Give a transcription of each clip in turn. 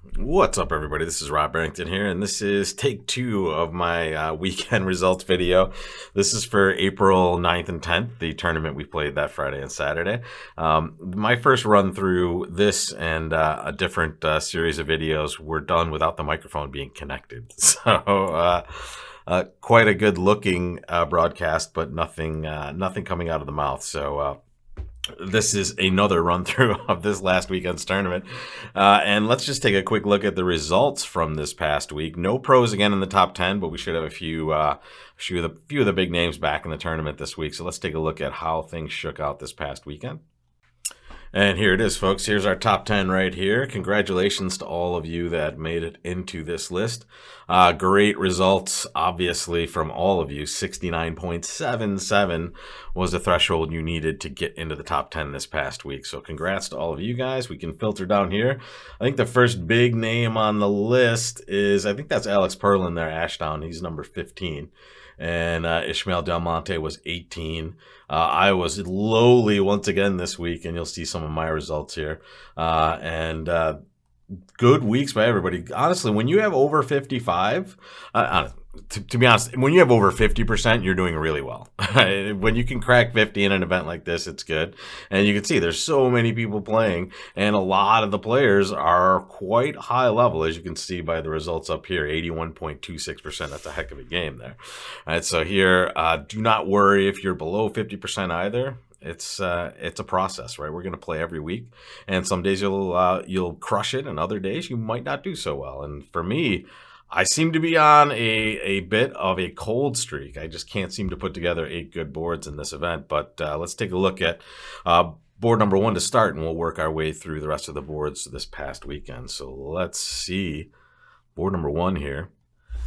What's up, everybody? This is Rob Barrington here, and this is take two of my weekend results video. This is for April 9th and 10th, the tournament we played that Friday and Saturday. My first run through this and a different series of videos were done without the microphone being connected. So quite a good looking broadcast, but nothing coming out of the mouth. So this is another run through of this last weekend's tournament. And let's just take a quick look at the results from this past week. No pros again in the top 10, but we should have a few of the big names back in the tournament this week. So let's take a look at how things shook out this past weekend. And here it is, folks. Here's our top 10 right here. Congratulations to all of you that made it into this list. Great results, obviously, from all of you. 69.77 was the threshold you needed to get into the top 10 this past week. So congrats to all of you guys. We can filter down here. I think the first big name on the list is, I think that's Alex Perlin there, Ashdown. He's number 15. And Ishmael Del Monte was 18. I was lowly once again this week, and you'll see some of my results here. Good weeks by everybody. Honestly, when you have over 55, to be honest, when you have over 50%, you're doing really well. When you can crack 50 in an event like this, it's good. And you can see there's so many people playing, and a lot of the players are quite high level, as you can see by the results up here, 81.26%. That's a heck of a game there. All right, so here, do not worry if you're below 50% either. It's a process, right? We're going to play every week, and some days you'll crush it, and other days you might not do so well. And for me, I seem to be on a bit of a cold streak. I just can't seem to put together 8 good boards in this event. But let's take a look at board number 1 to start, and we'll work our way through the rest of the boards this past weekend. So let's see board number 1 here.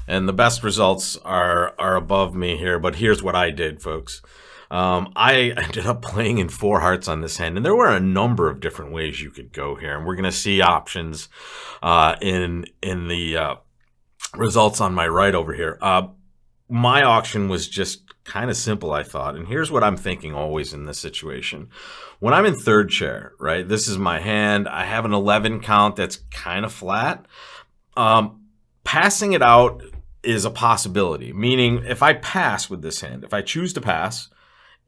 And the best results are above me here, but here's what I did, folks. I ended up playing in 4 hearts on this hand, and there were a number of different ways you could go here, and we're going to see options in the results on my right over here. My auction was just kind of simple, I thought, and here's what I'm thinking always in this situation. When I'm in third chair, right, this is my hand. I have an 11 count that's kind of flat. Passing it out is a possibility, meaning if I pass with this hand, if I choose to pass,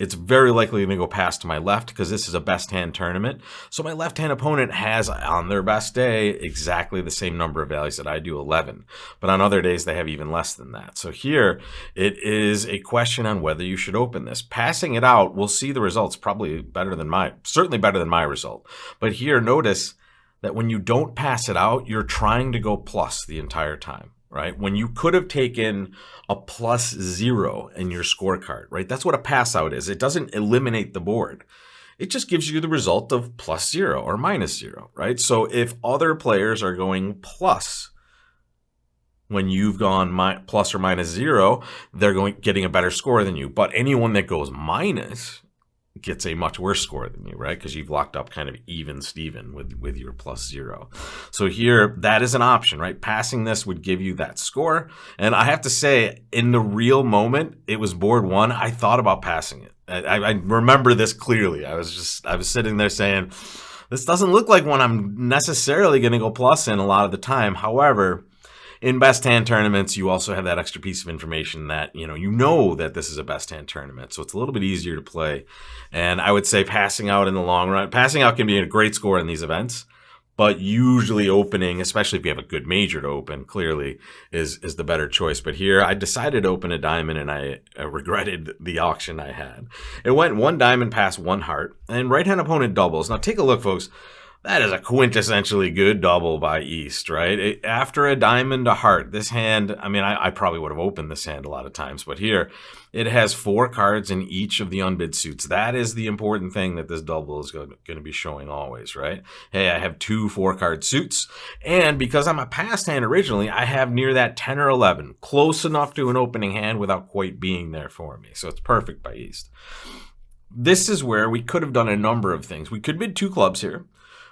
it's very likely going to go past to my left because this is a best hand tournament. So my left hand opponent has, on their best day, exactly the same number of values that I do, 11. But on other days, they have even less than that. So here, it is a question on whether you should open this. Passing it out, we'll see the results probably certainly better than my result. But here, notice that when you don't pass it out, you're trying to go plus the entire time. Right? When you could have taken a +0 in your scorecard, right? That's what a pass out is. It doesn't eliminate the board. It just gives you the result of +0 or -0, right? So if other players are going plus when you've gone plus or -0, they're getting a better score than you. But anyone that goes minus gets a much worse score than you, right? Because you've locked up kind of even Steven with your +0. So here, that is an option, right? Passing this would give you that score. And I have to say, in the real moment, it was board 1. I thought about passing it. I remember this clearly. I was sitting there saying, this doesn't look like one I'm necessarily going to go plus in a lot of the time. However, in best hand tournaments, you also have that extra piece of information that, you know that this is a best hand tournament. So it's a little bit easier to play. And I would say passing out in the long run, passing out can be a great score in these events, but usually opening, especially if you have a good major to open, clearly is the better choice. But here I decided to open a diamond, and I regretted the auction I had. It went 1 diamond past 1 heart, and right hand opponent doubles. Now take a look, folks. That is a quintessentially good double by East, right? After a diamond, a heart, this hand, I mean, I probably would have opened this hand a lot of times, but here it has 4 cards in each of the unbid suits. That is the important thing that this double is going to be showing always, right? Hey, I have 2 4-card suits, and because I'm a passed hand originally, I have near that 10 or 11, close enough to an opening hand without quite being there for me. So it's perfect by East. This is where we could have done a number of things. We could bid 2 clubs here.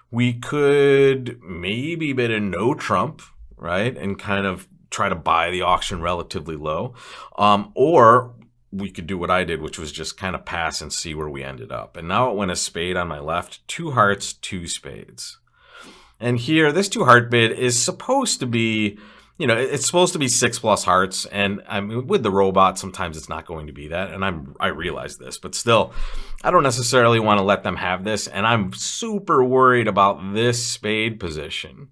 We could maybe bid a no trump, right, and kind of try to buy the auction relatively low. Or we could do what I did, which was just kind of pass and see where we ended up. And now it went a spade on my left, 2 hearts, 2 spades. And here, this 2-heart bid is supposed to be, it's supposed to be 6+ hearts. And I mean, with the robot, sometimes it's not going to be that. And I realize this, but still, I don't necessarily want to let them have this. And I'm super worried about this spade position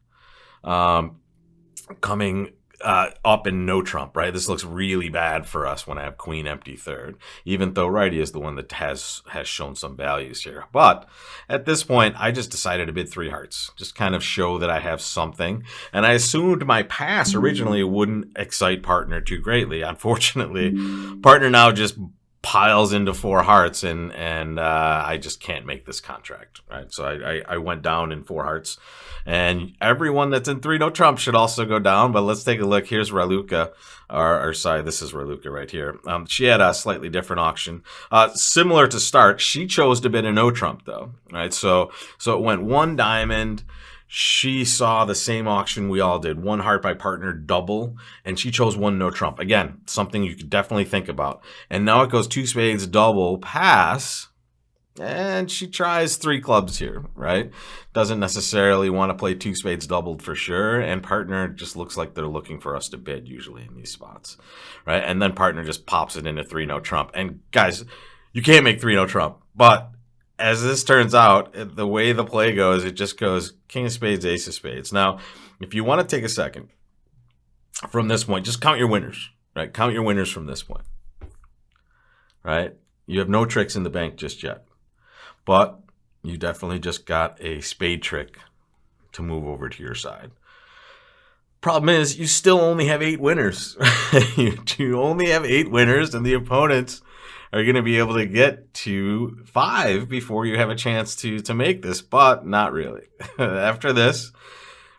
coming up in no trump, right? This looks really bad for us when I have queen empty third, even though righty is the one that has shown some values here. But at this point, I just decided to bid 3 hearts, just kind of show that I have something. And I assumed my pass originally wouldn't excite partner too greatly. Unfortunately, partner now just piles into 4 hearts, and I just can't make this contract, right? So I went down in 4 hearts, and everyone that's in 3 no trump should also go down. But let's take a look. Here's Raluca, or sorry, this is Raluca right here. She had a slightly different auction, similar to start. She chose to bid a no trump though, right? So it went 1 diamond. She saw the same auction we all did, 1 heart by partner double, and she chose 1 no trump. Again, something you could definitely think about. And now it goes 2 spades double pass, and she tries 3 clubs here, right? Doesn't necessarily want to play 2 spades doubled for sure, and partner just looks like they're looking for us to bid usually in these spots, right? And then partner just pops it into 3 no trump. And guys, you can't make 3 no trump, but as this turns out, the way the play goes, it just goes king of spades, ace of spades. Now, if you want to take a second from this point, just count your winners, right? Count your winners from this point, right? You have no tricks in the bank just yet, but you definitely just got a spade trick to move over to your side. Problem is, you still only have 8 winners. You only have 8 winners, and the opponents are going to be able to get to 5 before you have a chance to make this, but not really. After this,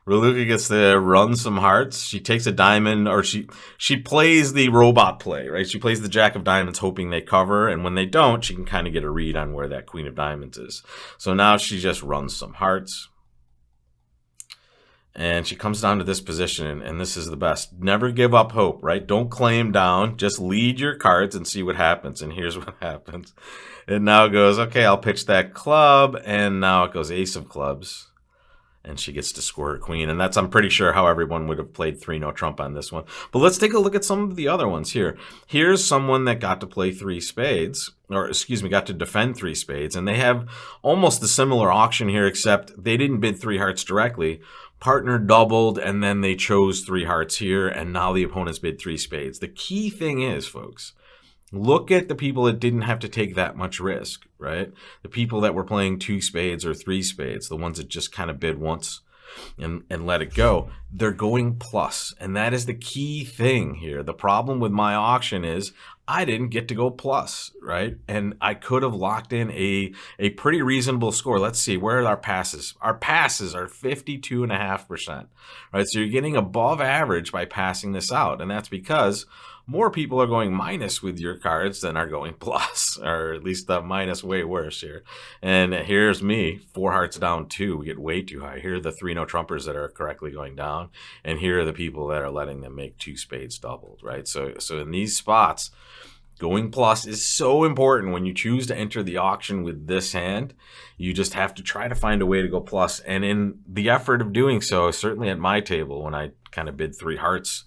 Raluca gets to run some hearts. She takes a diamond, or she plays the robot play, right? She plays the jack of diamonds hoping they cover, and when they don't, she can kind of get a read on where that queen of diamonds is. So now she just runs some hearts. And she comes down to this position, and this is the best. Never give up hope, right? Don't claim down. Just lead your cards and see what happens. And here's what happens. It now goes, okay, I'll pitch that club, and now it goes ace of clubs. And she gets to score her queen. And that's, I'm pretty sure, how everyone would have played 3 no trump on this one. But let's take a look at some of the other ones here. Here's someone that got to play 3 spades, or excuse me, got to defend 3 spades. And they have almost a similar auction here, except they didn't bid 3 hearts directly. Partner doubled, and then they chose 3 hearts here, and now the opponents bid 3 spades. The key thing is, folks, look at the people that didn't have to take that much risk, right? The people that were playing 2 spades or 3 spades, the ones that just kind of bid once and let it go, they're going plus. And that is the key thing here. The problem with my auction is I didn't get to go plus, right? And I could have locked in a pretty reasonable score. Let's see, where are our passes? Our passes are 52.5%, right? So you're getting above average by passing this out. And that's because more people are going minus with your cards than are going plus, or at least the minus way worse here. And here's me, 4 hearts down 2. We get way too high. Here are the 3 no trumpers that are correctly going down, and here are the people that are letting them make 2 spades doubled, right? So in these spots, going plus is so important. When you choose to enter the auction with this hand, you just have to try to find a way to go plus. And in the effort of doing so, certainly at my table, when I kind of bid 3 hearts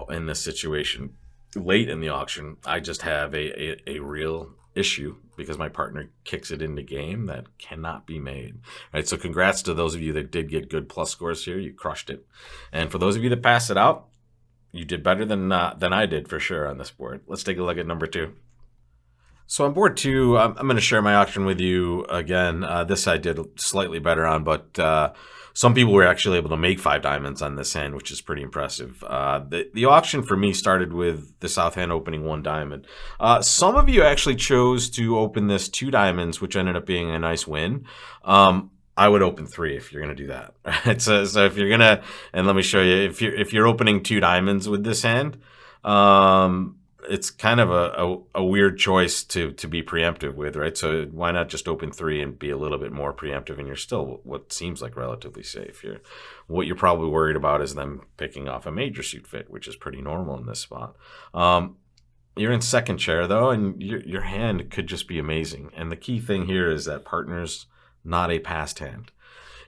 in this situation late in the auction, I just have a real issue because my partner kicks it into game that cannot be made. Right, so congrats to those of you that did get good plus scores here. You crushed it. And for those of you that passed it out, you did better than I did for sure on this board. Let's take a look at number 2. So on board 2, I'm going to share my auction with you again. This I did slightly better on, but some people were actually able to make 5 diamonds on this hand, which is pretty impressive. The auction for me started with the south hand opening 1 diamond. Some of you actually chose to open this 2 diamonds, which ended up being a nice win. I would open 3 if you're going to do that. Right? So if you're going to, and let me show you, if you're opening 2 diamonds with this hand, it's kind of a weird choice to be preemptive with, right? So why not just open 3 and be a little bit more preemptive, and you're still what seems like relatively safe here. What you're probably worried about is them picking off a major suit fit, which is pretty normal in this spot. You're in second chair, though, and your hand could just be amazing. And the key thing here is that partner's not a passed hand.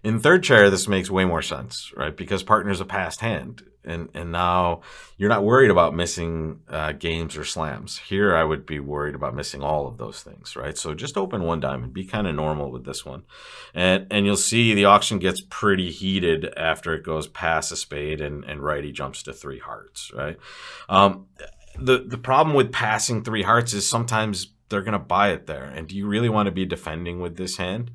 In third chair, this makes way more sense, right? Because partner's a passed hand, and now you're not worried about missing games or slams. Here, I would be worried about missing all of those things, right? So just open one diamond. Be kind of normal with this one, and you'll see the auction gets pretty heated after it goes past a spade and righty jumps to 3 hearts, right? The problem with passing 3 hearts is sometimes they're going to buy it there. And do you really want to be defending with this hand?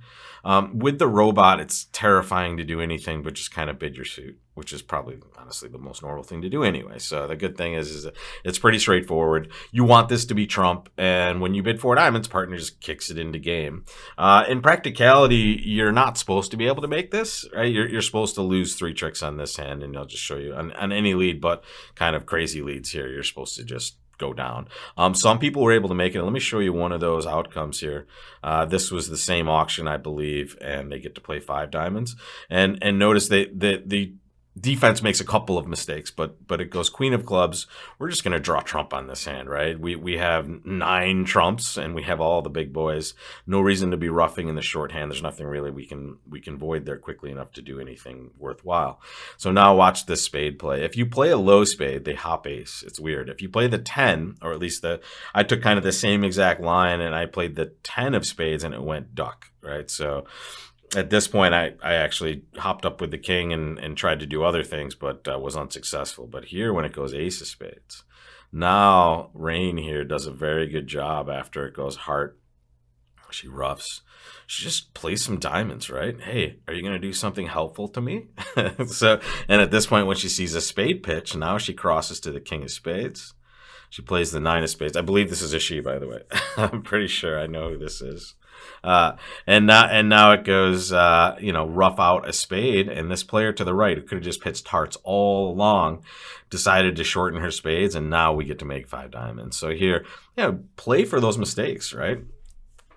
With the robot, it's terrifying to do anything but just kind of bid your suit, which is probably, honestly, the most normal thing to do anyway. So the good thing is it's pretty straightforward. You want this to be trump, and when you bid 4 diamonds, partner just kicks it into game. In practicality, you're not supposed to be able to make this, right? You're supposed to lose 3 tricks on this hand, and I'll just show you on any lead, but kind of crazy leads here, you're supposed to just go down. Some people were able to make it. Let me show you one of those outcomes here. This was the same auction, I believe, and they get to play 5 diamonds. And notice the defense makes a couple of mistakes, but it goes queen of clubs. We're just going to draw trump on this hand, right? We have 9 trumps, and we have all the big boys. No reason to be roughing in the short hand. There's nothing really we can void there quickly enough to do anything worthwhile. So now watch this spade play. If you play a low spade, they hop ace. It's weird. If you play the 10, or at least I took kind of the same exact line, and I played the 10 of spades, and it went duck, right? So at this point, I actually hopped up with the king and tried to do other things, but was unsuccessful. But here, when it goes ace of spades, now Rain here does a very good job after it goes heart. She roughs. She just plays some diamonds, right? Hey, are you going to do something helpful to me? And at this point, when she sees a spade pitch, now she crosses to the king of spades. She plays the 9 of spades. I believe this is a she, by the way. I'm pretty sure I know who this is. And now it goes, rough out a spade, and this player to the right, who could have just pitched hearts all along, decided to shorten her spades, and now we get to make 5 diamonds. So here, play for those mistakes, right?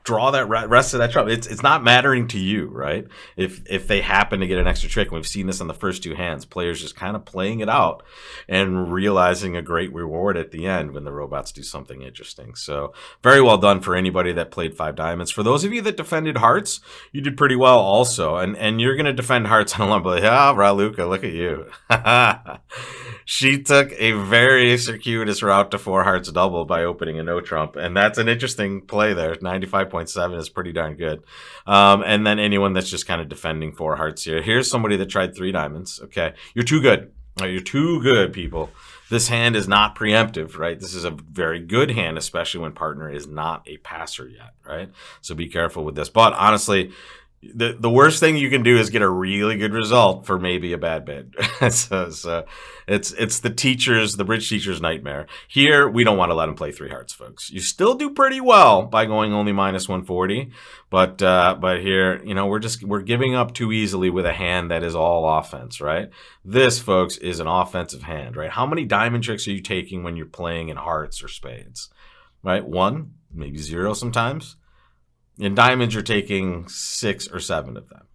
Draw that rest of that trump. It's not mattering to you, right? If they happen to get an extra trick, and we've seen this on the first 2 hands, players just kind of playing it out and realizing a great reward at the end when the robots do something interesting. So very well done for anybody that played 5 diamonds. For those of you that defended hearts, you did pretty well also. And you're going to defend hearts on a lump. Like, Raluca, look at you. She took a very circuitous route to 4 hearts double by opening a no trump. And that's an interesting play there. 95.7 is pretty darn good. And then anyone that's just kind of defending 4 hearts here. Here's somebody that tried 3 diamonds. Okay, you're too good. You're too good, people. This hand is not preemptive, right? This is a very good hand, especially when partner is not a passer yet, right? So be careful with this. But honestly, the worst thing you can do is get a really good result for maybe a bad bid. so it's the bridge teacher's nightmare. Here, we don't want to let him play 3 hearts, folks. You still do pretty well by going only minus 140, but here, we're giving up too easily with a hand that is all offense, right? This, folks, is an offensive hand, right? How many diamond tricks are you taking when you're playing in hearts or spades, right? 1, maybe 0 sometimes. In diamonds, you're taking 6 or 7 of them.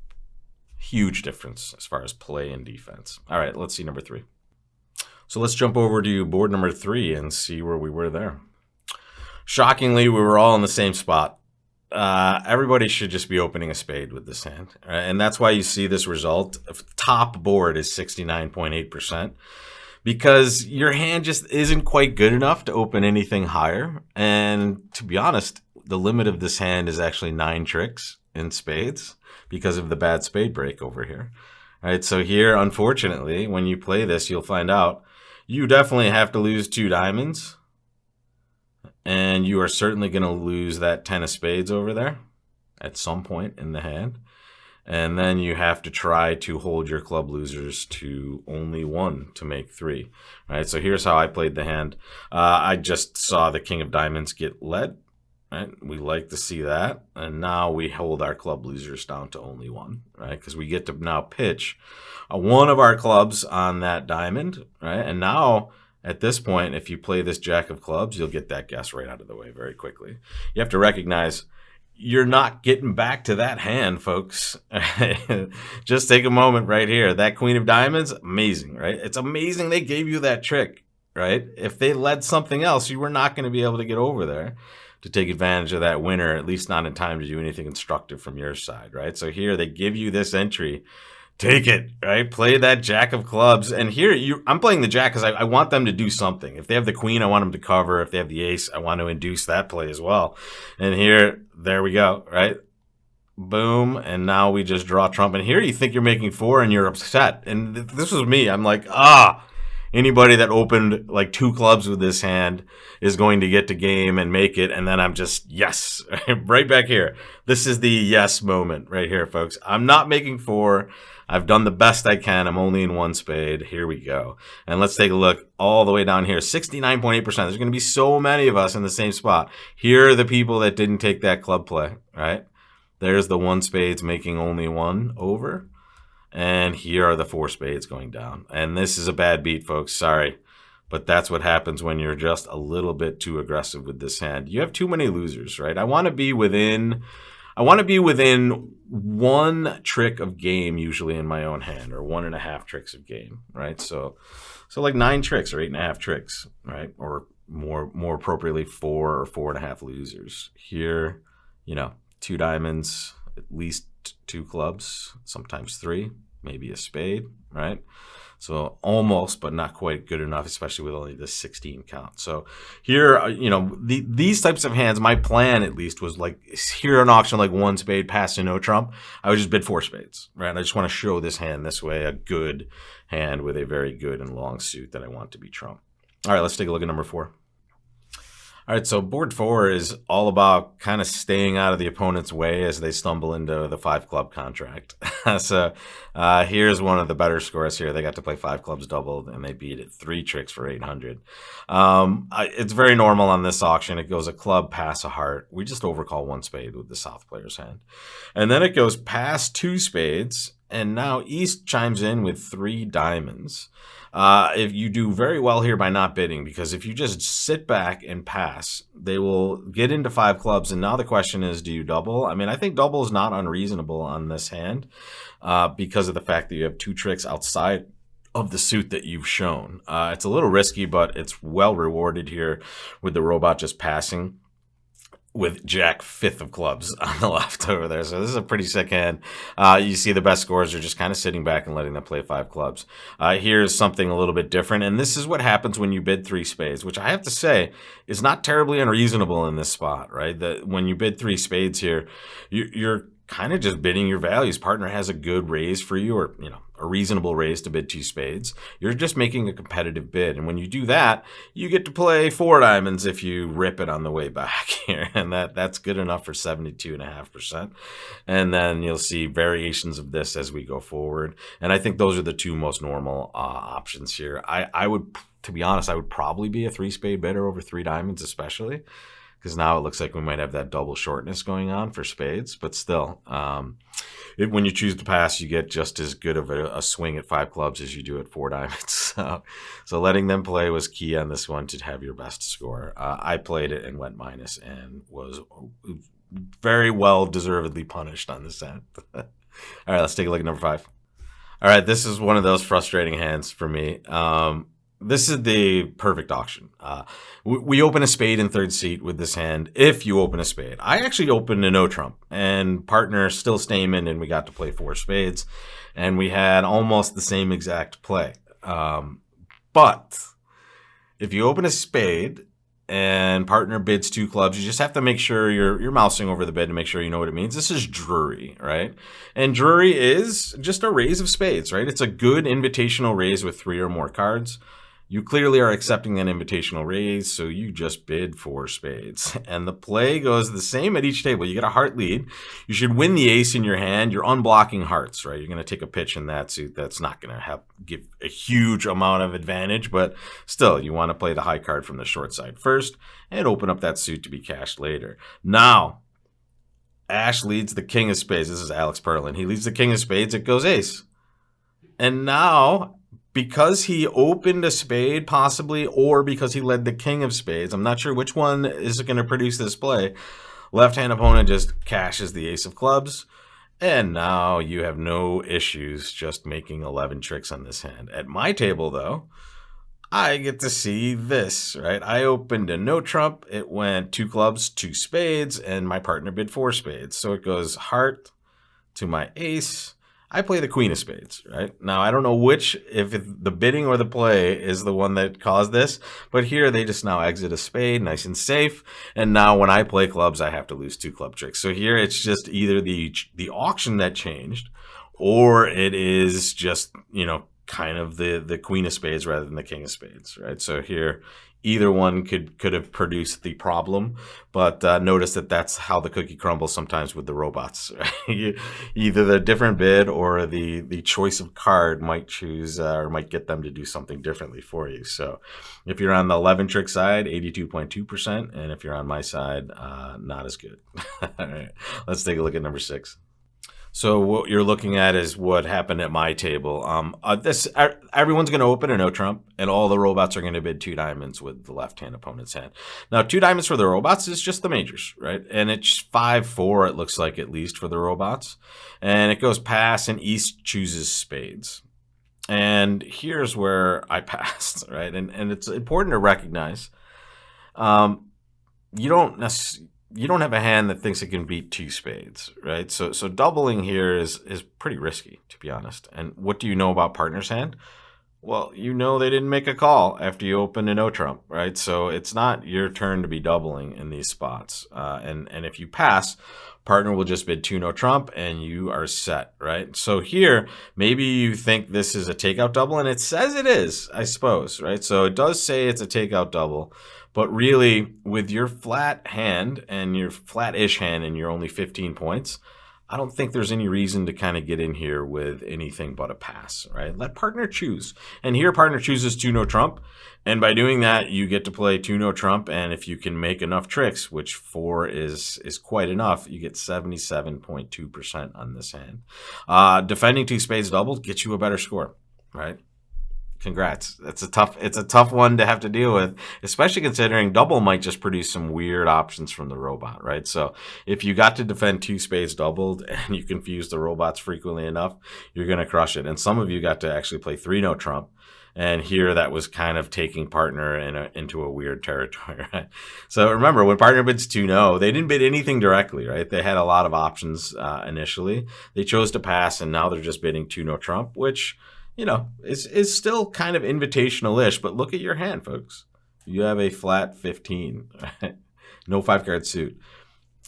Huge difference as far as play and defense. All right, let's see number 3. So let's jump over to board number 3 and see where we were there. Shockingly, we were all in the same spot. Everybody should just be opening a spade with this hand. Right? And that's why you see this result. Top board is 69.8%. Because your hand just isn't quite good enough to open anything higher. And to be honest, the limit of this hand is actually 9 tricks in spades because of the bad spade break over here. All right, so here, unfortunately, when you play this, you'll find out you definitely have to lose 2 diamonds. And you are certainly going to lose that 10 of spades over there at some point in the hand. And then you have to try to hold your club losers to only 1 to make 3. All right, so here's how I played the hand. I just saw the king of diamonds get led. Right? We like to see that. And now we hold our club losers down to only 1, right? Because we get to now pitch one of our clubs on that diamond, right? And now, at this point, if you play this jack of clubs, you'll get that guess right out of the way very quickly. You have to recognize you're not getting back to that hand, folks. Just take a moment right here. That queen of diamonds, amazing, right? It's amazing they gave you that trick, right? If they led something else, you were not going to be able to get over there to take advantage of that winner, at least not in time to do anything instructive from your side, right? So here they give you this entry. Take it, right? Play that jack of clubs. And here I'm playing the jack because I want them to do something. If they have the queen, I want them to cover. If they have the ace, I want to induce that play as well. And here, there we go, right? Boom. And now we just draw trump. And here you think you're making 4 and you're upset. And this was me. I'm like, anybody that opened like 2 clubs with this hand is going to get to game and make it. And then I'm just, yes, right back here. This is the yes moment right here, folks. I'm not making 4. I've done the best I can. I'm only in 1 spade. Here we go. And let's take a look all the way down here. 69.8%. There's going to be so many of us in the same spot. Here are the people that didn't take that club play, right? There's the 1 spades making only 1 over. And here are the 4 spades going down. And this is a bad beat, folks. Sorry. But that's what happens when you're just a little bit too aggressive with this hand. You have too many losers, right? I want to be within 1 trick of game usually in my own hand, or 1.5 tricks of game, right? So like 9 tricks or 8.5 tricks, right? Or more appropriately 4 or 4.5 losers. Here, 2 diamonds, at least 2 clubs, sometimes 3, maybe a spade, right? So almost, but not quite good enough, especially with only the 16 count. So here, these types of hands, my plan at least was like, here an auction like 1 spade pass to no trump, I would just bid 4 spades, right? I just want to show this hand this way, a good hand with a very good and long suit that I want to be trump. All right, let's take a look at number 4. All right, so board 4 is all about kind of staying out of the opponent's way as they stumble into the 5 club contract. So here's one of the better scores here. They got to play 5 clubs doubled, and they beat it 3 tricks for 800. It's very normal on this auction. It goes a club, pass, a heart. We just overcall 1 spade with the south player's hand. And then it goes pass 2 spades, and now East chimes in with 3 diamonds. If you do very well here by not bidding, because if you just sit back and pass, they will get into 5 clubs. And now the question is, do you double? I mean, I think double is not unreasonable on this hand because of the fact that you have 2 tricks outside of the suit that you've shown. It's a little risky, but it's well rewarded here with the robot just passing with jack 5th of clubs on the left over there. So this is a pretty sick hand. You see the best scorers are just kind of sitting back and letting them play 5 clubs. Here's something a little bit different. And this is what happens when you bid 3 spades, which I have to say is not terribly unreasonable in this spot, right? That when you bid 3 spades here, you're kind of just bidding your values. Partner has a good raise for you, or a reasonable raise to bid 2 spades. You're just making a competitive bid, and when you do that, you get to play 4 diamonds if you rip it on the way back here, and that's good enough for 72.5%. And then you'll see variations of this as we go forward, and I think those are the 2 most normal options here. I would, to be honest, I would probably be a 3 spade bidder over 3 diamonds, especially because now it looks like we might have that double shortness going on for spades. But still, when you choose to pass, you get just as good of a swing at 5 clubs as you do at 4 diamonds. So letting them play was key on this one to have your best score. I played it and went minus and was very well deservedly punished on this end. All right, let's take a look at number 5. All right, this is one of those frustrating hands for me. This is the perfect auction. We open a spade in 3rd seat with this hand. If you open a spade, I actually opened a no trump, and partner still stamen, and we got to play 4 spades, and we had almost the same exact play. But if you open a spade and partner bids 2 clubs, you just have to make sure you're mousing over the bid to make sure you know what it means. This is Drury, right? And Drury is just a raise of spades, right? It's a good invitational raise with 3 or more cards. You clearly are accepting an invitational raise, so you just bid 4 spades. And the play goes the same at each table. You get a heart lead. You should win the ace in your hand. You're unblocking hearts, right? You're going to take a pitch in that suit. That's not going to give a huge amount of advantage, but still, you want to play the high card from the short side first and open up that suit to be cashed later. Now, Ash leads the king of spades. This is Alex Perlin. He leads the king of spades. It goes ace. And now, because he opened a spade, possibly, or because he led the king of spades, I'm not sure which one is going to produce this play, left-hand opponent just cashes the ace of clubs, and now you have no issues just making 11 tricks on this hand. At my table, though, I get to see this, right? I opened a no trump. It went 2 clubs, 2 spades, and my partner bid 4 spades. So it goes heart to my ace. I play the queen of spades, right? Now, I don't know which, if the bidding or the play is the one that caused this, but here they just now exit a spade, nice and safe. And now when I play clubs, I have to lose 2 club tricks. So here it's just either the auction that changed, or it is just, kind of the queen of spades rather than the king of spades, right? So here, either one could have produced the problem, but notice that that's how the cookie crumbles sometimes with the robots. Right? Either the different bid or the choice of card might choose or might get them to do something differently for you. So if you're on the 11 trick side, 82.2%, and if you're on my side, not as good. All right, let's take a look at number 6. So what you're looking at is what happened at my table. Everyone's going to open a no trump, and all the robots are going to bid 2 diamonds with the left-hand opponent's hand. Now, 2 diamonds for the robots is just the majors, right? And it's 5-4, it looks like, at least for the robots. And it goes pass, and East chooses spades. And here's where I passed, right? And it's important to recognize you don't have a hand that thinks it can beat 2 spades, right? So doubling here is pretty risky, to be honest. And what do you know about partner's hand? Well, they didn't make a call after you open a no trump, right? So it's not your turn to be doubling in these spots. And if you pass, partner will just bid 2 no trump and you are set, right? So here, maybe you think this is a takeout double, and it says it is, I suppose, right? So it does say it's a takeout double. But really, with your flat hand and your flat-ish hand and you're only 15 points, I don't think there's any reason to kind of get in here with anything but a pass, right? Let partner choose. And here partner chooses 2 no trump. And by doing that, you get to play 2 no trump. And if you can make enough tricks, which 4 is quite enough, you get 77.2% on this hand. Defending 2 spades doubled gets you a better score, right? Congrats. It's a tough one to have to deal with, especially considering double might just produce some weird options from the robot, right? So if you got to defend 2 spades doubled and you confuse the robots frequently enough, you're going to crush it. And some of you got to actually play 3 no trump. And here that was kind of taking partner into a weird territory, right? So remember, when partner bids 2 no, they didn't bid anything directly, right? They had a lot of options initially. They chose to pass, and now they're just bidding 2 no trump, which is still kind of invitational-ish, but look at your hand, folks. You have a flat 15, right? No 5-card suit.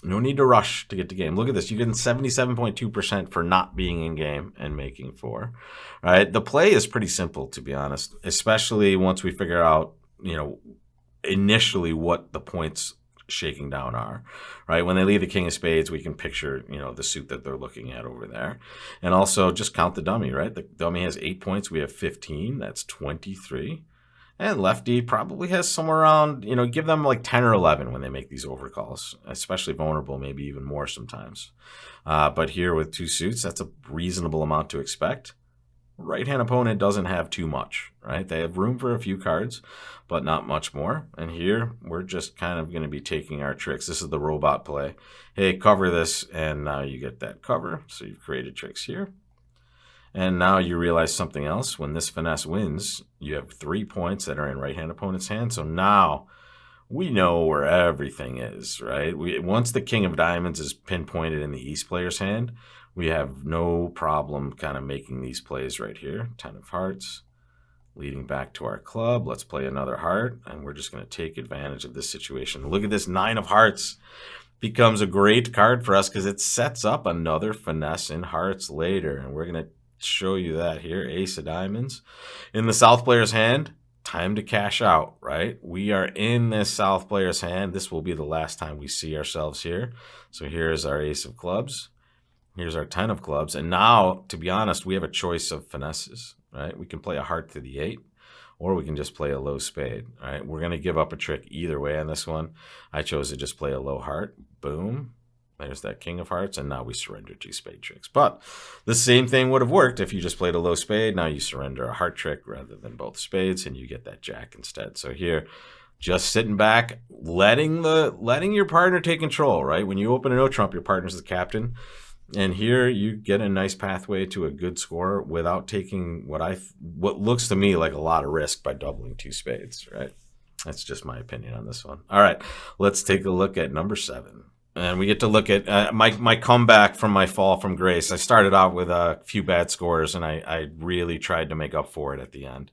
No need to rush to get to game. Look at this. You're getting 77.2% for not being in game and making 4, right? The play is pretty simple, to be honest, especially once we figure out, initially what the points shaking down are, right? When they leave the king of spades, we can picture, the suit that they're looking at over there. And also just count the dummy, right? The dummy has 8 points. We have 15. That's 23. And lefty probably has somewhere around, give them like 10 or 11 when they make these overcalls, especially vulnerable, maybe even more sometimes. But here with 2 suits, that's a reasonable amount to expect. Right-hand opponent doesn't have too much, right? They have room for a few cards, but not much more. And here, we're just kind of going to be taking our tricks. This is the robot play. Hey, cover this, and now you get that cover. So you've created tricks here. And now you realize something else. When this finesse wins, you have 3 points that are in right-hand opponent's hand. So now we know where everything is, right? Once the king of diamonds is pinpointed in the East player's hand, we have no problem kind of making these plays right here. 10 of hearts, leading back to our club. Let's play another heart, and we're just going to take advantage of this situation. Look at this 9 of hearts. Becomes a great card for us because it sets up another finesse in hearts later, and we're going to show you that here. Ace of diamonds. In the South player's hand, time to cash out, right? We are in this South player's hand. This will be the last time we see ourselves here. So here's our ace of clubs. Here's our 10 of clubs. And now, to be honest, we have a choice of finesses, right? We can play a heart to the 8, or we can just play a low spade, right? We're going to give up a trick either way on this one. I chose to just play a low heart. Boom. There's that king of hearts, and now we surrender 2 spade tricks. But the same thing would have worked if you just played a low spade. Now you surrender a heart trick rather than both spades, and you get that jack instead. So here, just sitting back, letting your partner take control, right? When you open a no trump, your partner's the captain. And here you get a nice pathway to a good score without taking what looks to me like a lot of risk by doubling 2 spades, right? That's just my opinion on this one. All right, let's take a look at number 7. And we get to look at my comeback from my fall from grace. I started out with a few bad scores, and I really tried to make up for it at the end.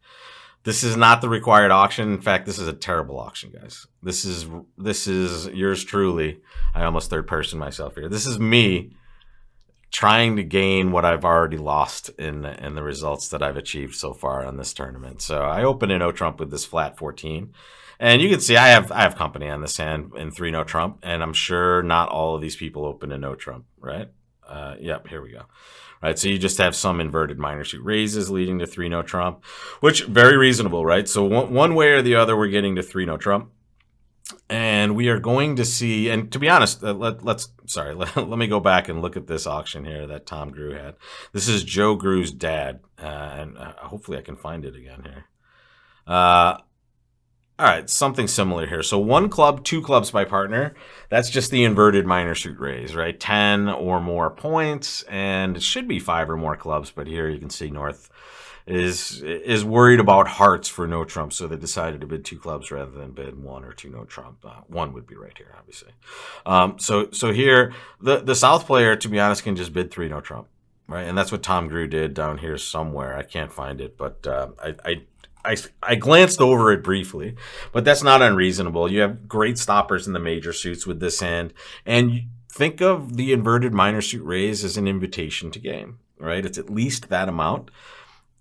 This is not the required auction. In fact, this is a terrible auction, guys. This is yours truly. I almost third person myself here. This is me trying to gain what I've already lost in the results that I've achieved so far on this tournament. So I opened in no trump with this flat 14. And you can see I have company on this hand in 3 no trump, and I'm sure not all of these people open in no trump, right? Yep, here we go. Right, so you just have some inverted minor suit raises leading to 3 no trump, which very reasonable, right? So one way or the other, we're getting to 3 no trump. And we are going to see, and to be honest, let me go back and look at this auction here that Tom Grew had. This is Joe Grew's dad, and hopefully I can find it again here. All right, something similar here. So 1 club, 2 clubs by partner. That's just the inverted minor suit raise, right? 10 or more points, and it should be 5 or more clubs, but here you can see North is worried about hearts for no trump, so they decided to bid 2 clubs rather than bid 1 or 2 no trump. 1 would be right here, obviously. So here, the South player, to be honest, can just bid 3 no trump, right? And that's what Tom Grew did down here somewhere. I can't find it, but I glanced over it briefly, but that's not unreasonable. You have great stoppers in the major suits with this hand, and think of the inverted minor suit raise as an invitation to game, right? It's at least that amount.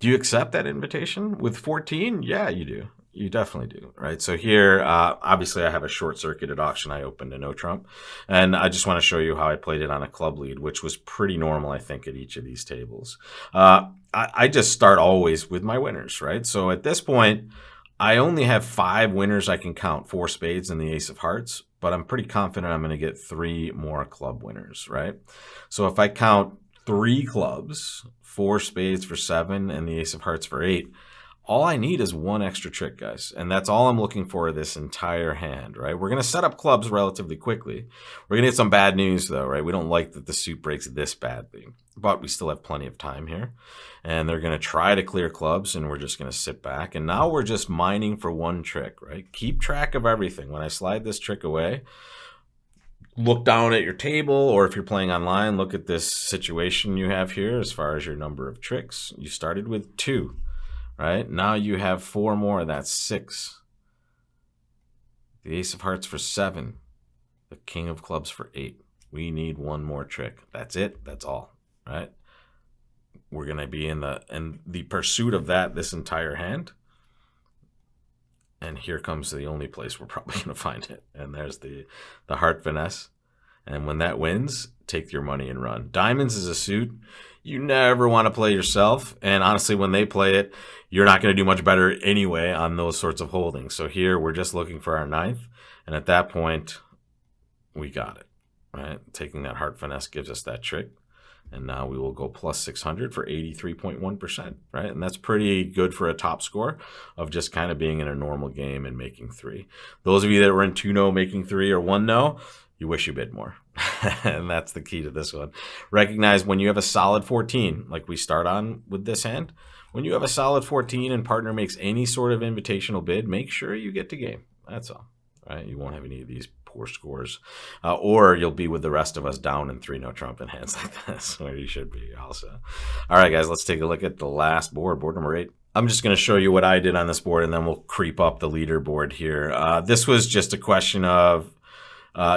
Do you accept that invitation with 14? Yeah, you do. You definitely do, right? So here, obviously, I have a short-circuited auction. I opened a no trump, and I just want to show you how I played it on a club lead, which was pretty normal, I think, at each of these tables. I just start always with my winners, right? So at this point, I only have 5 winners I can count, 4 spades and the ace of hearts, but I'm pretty confident I'm going to get 3 more club winners, right? So if I count 3 clubs, 4 spades for 7, and the ace of hearts for 8, all I need is 1 extra trick, guys. And that's all I'm looking for this entire hand, right? We're going to set up clubs relatively quickly. We're going to get some bad news, though, right? We don't like that the suit breaks this badly, but we still have plenty of time here. And they're going to try to clear clubs, and we're just going to sit back. And now we're just mining for 1 trick, right? Keep track of everything. When I slide this trick away, look down at your table, or if you're playing online, look at this situation you have here as far as your number of tricks. You started with 2. Right? Now you have 4 more. That's 6. The ace of hearts for 7. The king of clubs for 8. We need 1 more trick. That's it. That's all. Right? We're going to be in the pursuit of that this entire hand. And here comes the only place we're probably going to find it. And there's the heart finesse. And when that wins, take your money and run. Diamonds is a suit you never want to play yourself. And honestly, when they play it, you're not going to do much better anyway on those sorts of holdings. So here, we're just looking for our 9th. And at that point, we got it, right? Taking that heart finesse gives us that trick. And now we will go plus 600 for 83.1%, right? And that's pretty good for a top score of just kind of being in a normal game and making 3. Those of you that were in 2 no making 3 or 1 no, you wish you bid more. And that's the key to this one. Recognize when you have a solid 14, like we start on with this hand, when you have a solid 14 and partner makes any sort of invitational bid, make sure you get to game. That's all, right? You won't have any of these poor scores, or you'll be with the rest of us down in 3 no trump in hands like this, where you should be also. All right, guys, let's take a look at the last board number 8. I'm just going to show you what I did on this board, and then we'll creep up the leaderboard here. This was just a question of,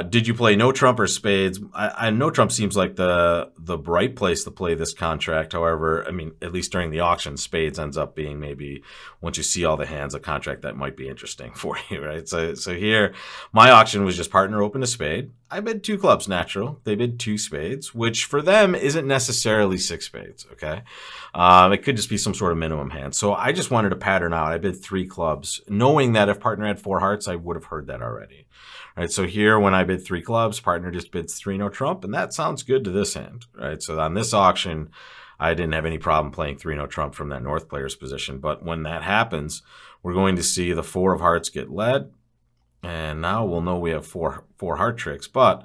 did you play no trump or spades? No trump seems like the bright place to play this contract. However, I mean, at least during the auction, spades ends up being maybe, once you see all the hands, a contract that might be interesting for you, right? So here, my auction was just partner open a spade. I bid 2 clubs natural. They bid 2 spades, which for them isn't necessarily 6 spades, okay? It could just be some sort of minimum hand. So I just wanted to pattern out. I bid 3 clubs, knowing that if partner had 4 hearts, I would have heard that already. Right, so here, when I bid 3 clubs, partner just bids 3 no trump, and that sounds good to this hand, right? So on this auction, I didn't have any problem playing 3 no trump from that North player's position. But when that happens, we're going to see the 4 of hearts get led, and now we'll know we have four heart tricks. But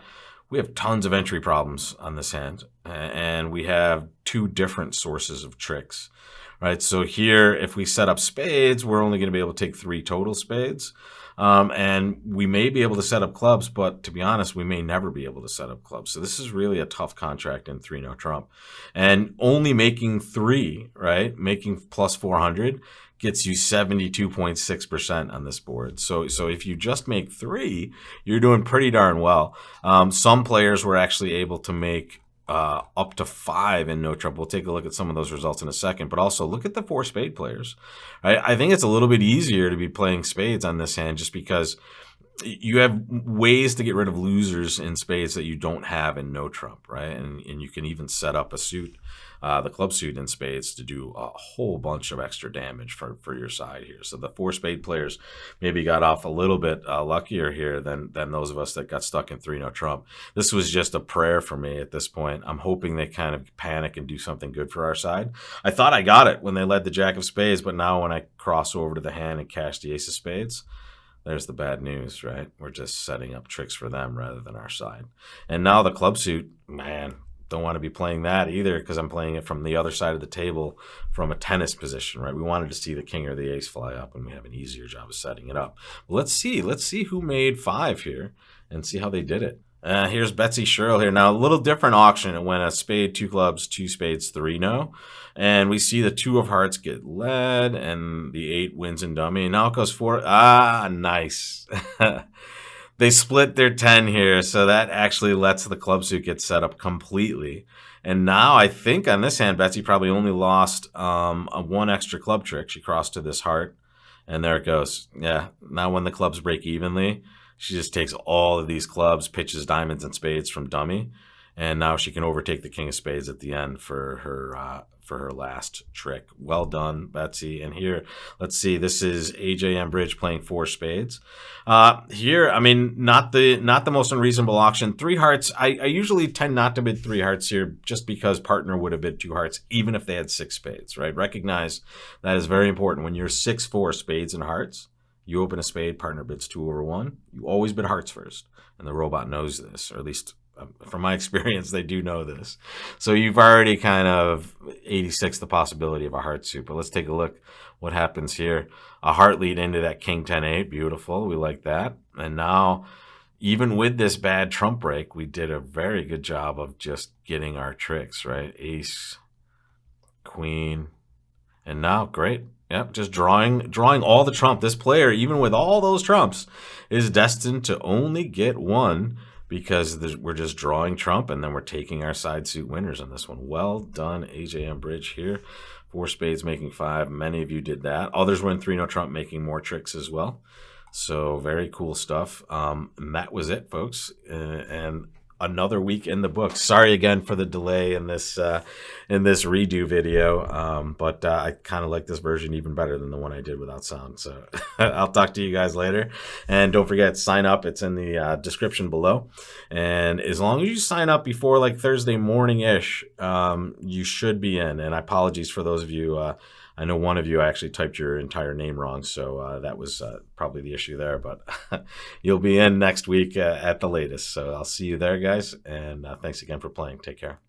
we have tons of entry problems on this hand, and we have two different sources of tricks, right? So here, if we set up spades, we're only going to be able to take 3 total spades. And we may be able to set up clubs, but to be honest, we may never be able to set up clubs. So this is really a tough contract in 3-no trump. And only making 3, right, making plus 400 gets you 72.6% on this board. So if you just make 3, you're doing pretty darn well. Some players were actually able to make up to 5 in no trump. We'll take a look at some of those results in a second, but also look at the 4 spade players. Right? I think it's a little bit easier to be playing spades on this hand just because you have ways to get rid of losers in spades that you don't have in no trump, right? And you can even set up a suit, the club suit in spades, to do a whole bunch of extra damage for your side here. So the 4 spade players maybe got off a little bit luckier here than those of us that got stuck in 3-no trump. This was just a prayer for me at this point. I'm hoping they kind of panic and do something good for our side. I thought I got it when they led the jack of spades, but now when I cross over to the hand and cash the ace of spades, there's the bad news, right? We're just setting up tricks for them rather than our side. And now the club suit, man, don't want to be playing that either because I'm playing it from the other side of the table from a tennis position, right? We wanted to see the king or the ace fly up, and we have an easier job of setting it up. But let's see who made 5 here and see how they did it. Here's Betsy Sherrill here. Now, a little different auction. It went a spade, 2 clubs, 2 spades, 3-no. And we see the 2 of hearts get led, and the 8 wins in dummy. And now it goes 4. Ah, nice. They split their 10 here, so that actually lets the club suit get set up completely. And now I think on this hand, Betsy probably only lost a 1 extra club trick. She crossed to this heart, and there it goes. Yeah, now when the clubs break evenly, she just takes all of these clubs, pitches diamonds and spades from dummy, and now she can overtake the king of spades at the end for her last trick. Well done, Betsy. And here, let's see. This is AJM Bridge playing 4 spades. Here, I mean, not the most unreasonable auction. 3 hearts. I usually tend not to bid 3 hearts here, just because partner would have bid 2 hearts, even if they had 6 spades. Right? Recognize that is very important. When you're 6-4 spades and hearts, you open a spade, partner bids 2 over 1. You always bid hearts first, and the robot knows this, or at least from my experience, they do know this. So you've already kind of 86 the possibility of a heart suit. But let's take a look what happens here. A heart lead into that king 10-8. Beautiful. We like that. And now, even with this bad trump break, we did a very good job of just getting our tricks, right? Ace, queen, and now, great. Yep, just drawing all the trump. This player, even with all those trumps, is destined to only get 1 because we're just drawing trump, and then we're taking our side suit winners on this one. Well done, AJM Bridge here. 4 spades making 5. Many of you did that. Others were in 3-no trump making more tricks as well. So very cool stuff. And that was it, folks. And another week in the books. Sorry again for the delay in this redo video, but I kind of like this version even better than the one I did without sound. So I'll talk to you guys later. And don't forget, sign up. It's in the description below. And as long as you sign up before like Thursday morning-ish, you should be in. And apologies for those of you, I know one of you actually typed your entire name wrong, so that was probably the issue there. But you'll be in next week at the latest. So I'll see you there, guys. And thanks again for playing. Take care.